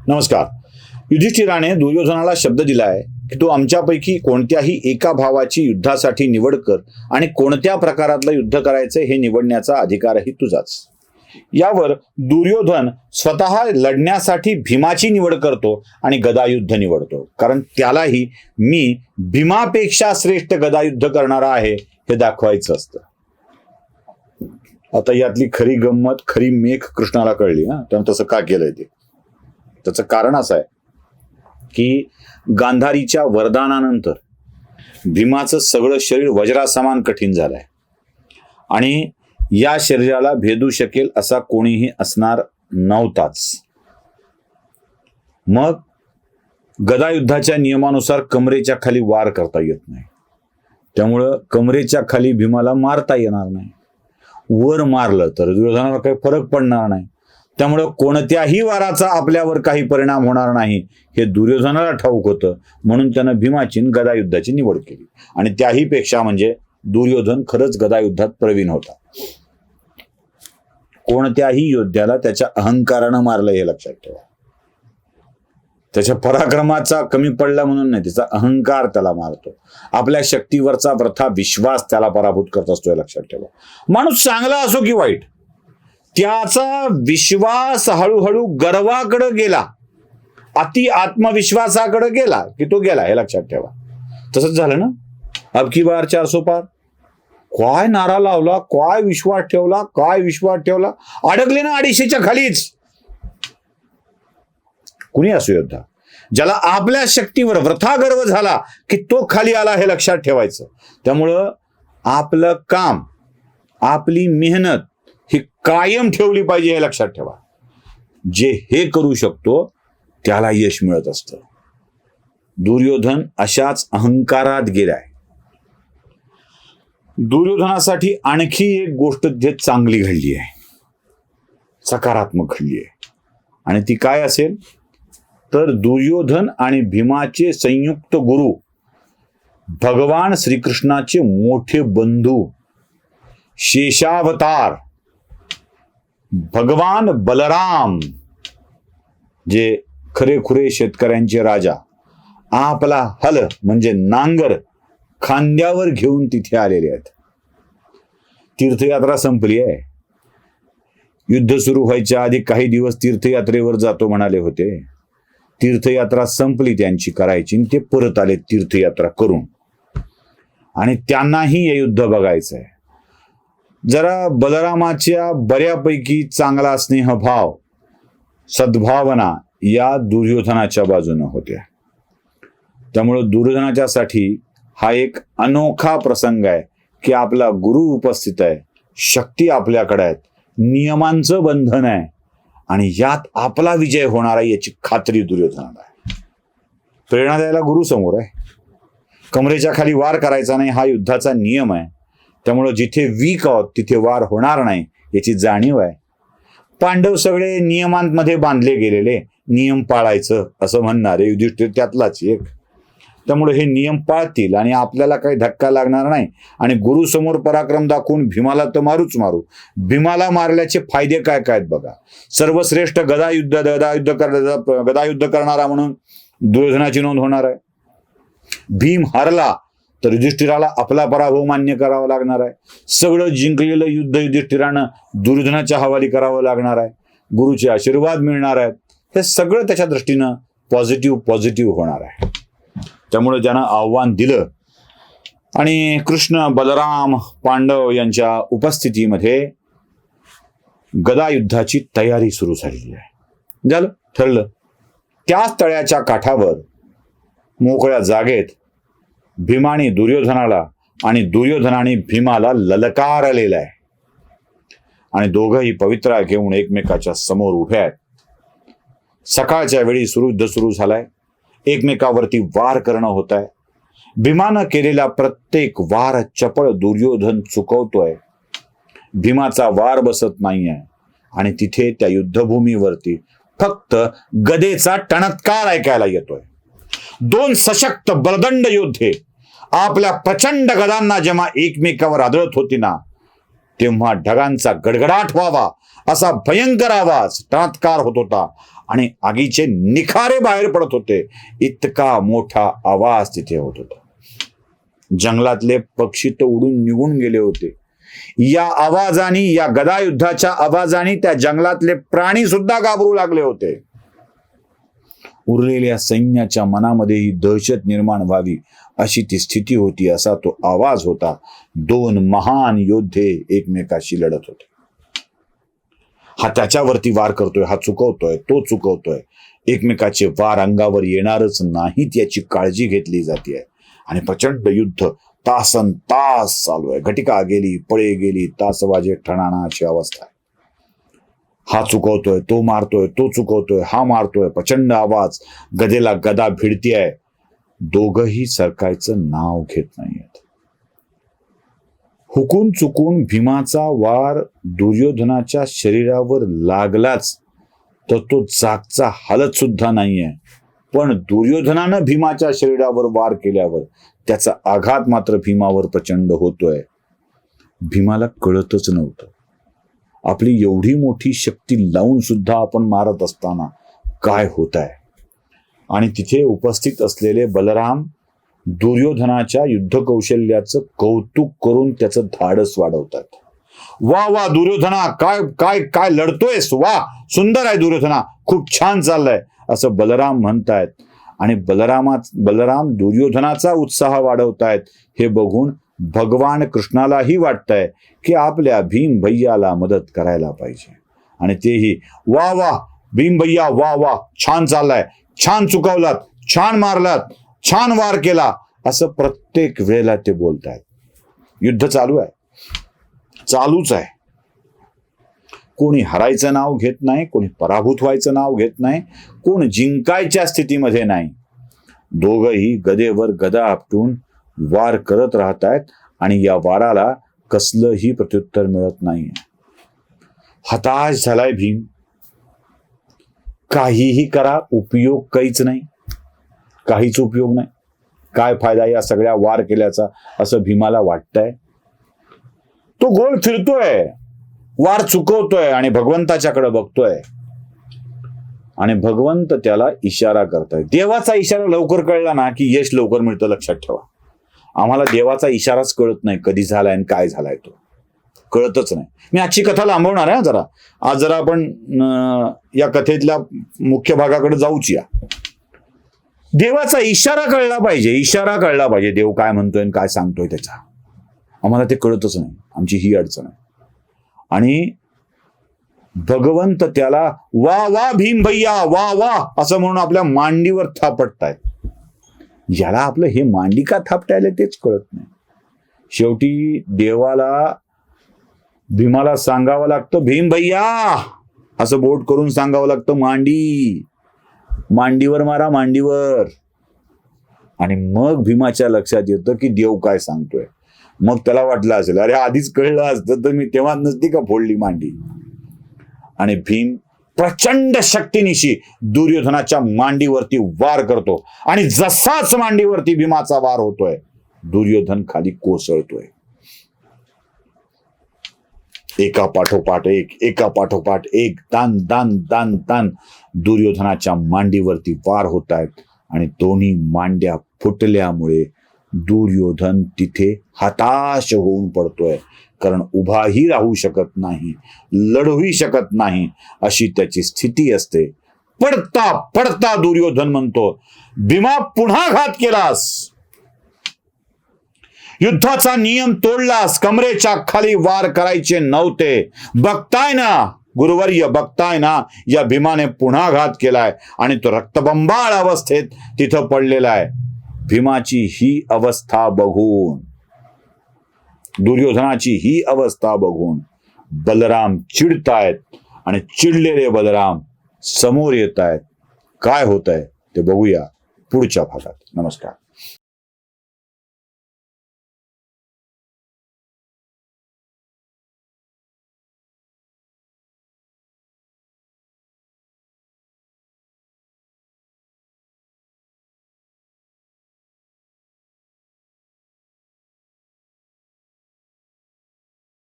नमस्कार. युधिष्ठिराने दुर्योधनाला शब्द दिलाय की तू आमच्यापैकी कोणत्याही एका भावाची युद्धासाठी निवड कर आणि कोणत्या प्रकारातलं युद्ध करायचं हे निवडण्याचा अधिकारही तुझाच. यावर दुर्योधन स्वतः लढण्यासाठी भीमाची निवड करतो आणि गदायुद्ध निवडतो, कारण त्यालाही मी भीमापेक्षा श्रेष्ठ गदायुद्ध करणारा आहे हे दाखवायचं असतं. आता यातली खरी गंमत, खरी मेख कृष्णाला कळली. त्यानं तसं का केलंय ते, त्याचं कारण असं आहे की गांधारीच्या वरदानानंतर भीमाचं सगळं शरीर वज्रासमान कठीण झालंय आणि या शरीराला भेदू शकेल असा कोणीही असणार नव्हताच. मग गदायुद्धाच्या नियमानुसार कमरेच्या खाली वार करता येत नाही, त्यामुळं कमरेच्या खाली भीमाला मारता येणार नाही. वर मारलं तर दुर्योधनाला काही फरक पडणार नाही, त्यामुळं कोणत्याही वाराचा आपल्यावर काही परिणाम होणार नाही हे दुर्योधनाला ठाऊक होतं. म्हणून त्यानं भीमाची गदायुद्धाची निवड केली आणि त्याही पेक्षा म्हणजे दुर्योधन खरंच गदायुद्धात प्रवीण होता. कोणत्याही योद्ध्याला त्याच्या अहंकारानं मारलं हे लक्षात ठेवा. त्याच्या पराक्रमाचा कमी पडला म्हणून नाही, त्याचा अहंकार त्याला मारतो. आपल्या शक्तीवरचा वृथा विश्वास त्याला पराभूत करत असतो हे लक्षात ठेवा. माणूस चांगला असो की वाईट, त्याचा विश्वास हळूहळू गर्वाकडे गेला, अति आत्मविश्वासाकडे गेला की तो गेला हे लक्षात ठेवा. तसंच झालं ना अब की बार 400 पार. काय नारा लावला, काय विश्वास ठेवला, काय विश्वास ठेवला, अडकले ना 250च्या खालीच. कुणी असो योद्धा, ज्याला आपल्या शक्तीवर वृथा गर्व झाला की तो खाली आला हे लक्षात ठेवायचं. त्यामुळं आपलं काम, आपली मेहनत ही कायम ठेवली पाहिजे हे लक्षात ठेवा. जे हे करू शकतो त्याला यश मिळत असतं. दुर्योधन अशाच अहंकारात गेलाय. दुर्योधनासाठी आणखी एक गोष्ट जे चांगली घडली आहे, सकारात्मक घडली आहे, आणि ती काय असेल तर दुर्योधन आणि भीमाचे संयुक्त गुरु भगवान श्रीकृष्णाचे मोठे बंधू शेषावतार भगवान बलराम, जे खरेखुरे शेतकऱ्यांचे राजा, आपला हल म्हणजे नांगर खांद्यावर घेऊन तिथे आलेले आहेत. तीर्थयात्रा संपली आहे. युद्ध सुरू व्हायच्या आधी काही दिवस तीर्थयात्रेवर जातो म्हणाले होते. तीर्थयात्रा संपली त्यांची करायची, ते परत आले तीर्थयात्रा करून, आणि त्यांनाही हे युद्ध बघायचं आहे. जरा बलरामाच्या बऱ्यापैकी चांगला स्नेहभाव, सद्भावना या दुर्योधनाच्या बाजूने होत्या. त्यामुळं दुर्योधनाच्यासाठी हा एक अनोखा प्रसंग आहे की आपला गुरु उपस्थित आहे, शक्ती आपल्याकडे आहेत, नियमांचं बंधन आहे आणि यात आपला विजय होणार आहे याची खात्री दुर्योधनाला आहे. प्रेरणा द्यायला गुरु समोर आहे. कमरेच्या खाली वार करायचा नाही हा युद्धाचा नियम आहे. त्यामुळं जिथे वीक आहोत तिथे वार होणार नाही याची जाणीव आहे. पांडव सगळे नियमांमध्ये बांधले गेलेले, नियम पाळायचं असं म्हणणारे युधिष्ठिर त्यातलाच एक. त्यामुळे हे नियम पाळतील आणि आपल्याला काही धक्का लागणार नाही. आणि गुरु समोर पराक्रम दाखवून भीमाला तर मारूच मारू. भीमाला मारल्याचे फायदे काय काय बघा. सर्वश्रेष्ठ गदायुद्ध करणारा म्हणून दुर्योधनाची नोंद होणार आहे. भीम हरला तर युधिष्ठिराला आपला पराभव मान्य करावा लागणार आहे. सगळं जिंकलेलं युद्ध युधिष्ठिरानं दुर्योधनाच्या हवाली करावं लागणार आहे. गुरुचे आशीर्वाद मिळणार आहेत. हे सगळं त्याच्या दृष्टीनं पॉझिटिव्ह होणार आहे. त्यामुळे ज्यानं आव्हान दिलं आणि कृष्ण, बलराम, पांडव यांच्या उपस्थितीमध्ये गदायुद्धाची तयारी सुरू झालेली आहे. झालं, ठरलं. त्याच तळ्याच्या काठावर मोकळ्या जागेत भीमाने दुर्योधनाला आणि दुर्योधनाने भीमाला ललकारलेला आहे आणि दोघंही पवित्रा घेऊन एकमेकाच्या समोर उभे आहेत. सकाळच्या वेळी युद्ध सुरू झालाय. एकमेकावरती वार करणं होत आहे. भीमानं केलेला प्रत्येक वार चपळ दुर्योधन चुकवतोय. भीमाचा वार बसत नाहीये आणि तिथे त्या युद्धभूमीवरती फक्त गदेचा टणत्कार ऐकायला येतोय. दोन सशक्त बलदंड योद्धे आपल्या प्रचंड गदांना जेव्हा एकमेकावर आदळत होती ना, तेव्हा ढगांचा गडगडाट व्हावा असा भयंकर आवाज, टणत्कार होत होता आणि आगीचे निखारे बाहेर पडत होते. इतका मोठा आवाज तिथे होत होता. जंगलातले पक्षी तर उडून निघून गेले होते. या आवाजाने, या गदायुद्धाच्या आवाजाने त्या जंगलातले प्राणी सुद्धा घाबरू लागले होते. उरलेल्या सैन्याच्या मनामध्ये ही दहशत निर्माण व्हावी अशी ती स्थिती होती. असा तो आवाज होता. दोन महान योद्धे एकमेकाशी लढत होते. हा त्याच्यावरती वार करतोय, हा चुकवतोय, तो चुकवतोय. एकमेकाचे वार अंगावर येणारच नाहीत याची काळजी घेतली जाते. आणि प्रचंड युद्ध तासन तास चालू आहे. घटिका गेली, पळे गेली, तास वाजे ठणाणा अशी अवस्था आहे. हा चुकवतोय, तो मारतोय, तो चुकवतोय, हा मारतोय. प्रचंड आवाज, गदेला गदा भिडतीये. दोघही सरकायचं नाव घेत नाहीयेत. हुकून चुकून भीमाचा वार दुर्योधनाच्या शरीरावर लागलाच तर तो जागचा हालत सुद्धा नाहीये. पण दुर्योधनानं भीमाच्या शरीरावर वार केल्यावर त्याचा आघात मात्र भीमावर प्रचंड होतोय. भीमाला कळतच नव्हतं. आपली एवढी मोठी शक्ती लावून सुद्धा आपण मारत असताना काय होत आहे. आणि तिथे उपस्थित असलेले बलराम दुर्योधनाच्या युद्ध कौशल्याचं कौतुक करून त्याचं धाडस वाढवतात. वा वा दुर्योधना, काय काय काय लढतोयस, वा सुंदर आहे दुर्योधना, खूप छान चाललंय असं बलराम म्हणतायत. आणि बलराम दुर्योधनाचा उत्साह वाढवतायत. हे बघून भगवान कृष्णालाही वाटतंय की आपल्या भीम भैयाला मदत करायला पाहिजे. आणि तेही वा वा भीम भैया, वा वा छान चाललाय, छान चुकवलात, छान मारलात, छान वार केला असं प्रत्येक वेळेला ते बोलतायत. युद्ध चालू आहे, चालूच आहे. कोणी हरायचं नाव घेत नाही, कोणी पराभूत व्हायचं नाव घेत नाही, कोण जिंकायच्या स्थितीमध्ये नाही. दोघही गदेवर गदा आपटून वार करत राहत आहेत आणि या वाराला कसलंही प्रत्युत्तर मिळत नाही. हताश झालाय भीम. काहीही करा, उपयोग काहीच नाही, काहीच उपयोग नाही. काय फायदा या सगळ्या वार केल्याचा असं भीमाला वाटतंय. तो गोल फिरतोय, वार चुकवतोय आणि भगवंताच्याकडे बघतोय. आणि भगवंत त्याला इशारा करताय. देवाचा इशारा लवकर कळला ना की यश लवकर मिळतं, लक्षात ठेवा. आम्हाला देवाचा इशाराच कळत नाही, कधी झालाय आणि काय झालाय तो कळतच नाही. मी आजची कथा लांबवणार आहे जरा. आज जरा आपण या कथेतल्या मुख्य भागाकडे जाऊच या. देवाचा इशारा कळला पाहिजे, इशारा कळला पाहिजे. देव काय म्हणतोय आणि काय सांगतोय त्याचा आम्हाला ते कळतच नाही. आमची ही अडचण आहे. आणि भगवंत त्याला वा वा भीम भैया, वा वा असं म्हणून आपल्या मांडीवर थापटतायत. ज्याला आपलं हे मांडी का थापटायला तेच कळत नाही. शेवटी देवाला भीमाला सांगावं लागतं भीम भैया असं बोट करून सांगावं लागतं मांडी, मांडीवर मारा, मांडीवर. आणि मग भीमाच्या लक्षात येतं की देव काय सांगतोय. मग त्याला वाटलं असेल अरे आधीच कळलं असतं तर मी तेव्हा नसती का फोडली मांडी. आणि भीम प्रचंड शक्तीनिशी दुर्योधनाच्या मांडीवरती वार करतो. आणि जसाच मांडीवरती भीमाचा वार होतोय दुर्योधन खाली कोसळतोय. एका पाठोपाठ एक तान तान तान तान दुर्योधनाच्या मांडीवरती वार होत आहेत. आणि दोन्ही मांड्या फुटल्यामुळे दुर्योधन तिथे हताश होऊन पडतोय. कारण उभाही राहू शकत नाही, लढूही शकत नाही अशी त्याची स्थिती असते. पडता पडता दुर्योधन म्हणतो भीमा पुन्हा घात केलास, युद्धाचा नियम तोडलास, कमरेच्या खाली वार करायचे नव्हते. बघताय ना गुरुवर्य, बघताय ना या भीमाने पुन्हा घात केलाय आणि तो रक्तबंबाळ अवस्थेत तिथं पडलेला आहे. भीमाची ही अवस्था बघून, दुर्योधनाची ही अवस्था बघून बलराम चिडतायत. आणि चिडलेले बलराम समोर येत आहेत. काय होत आहे ते बघूया पुढच्या भागात. नमस्कार.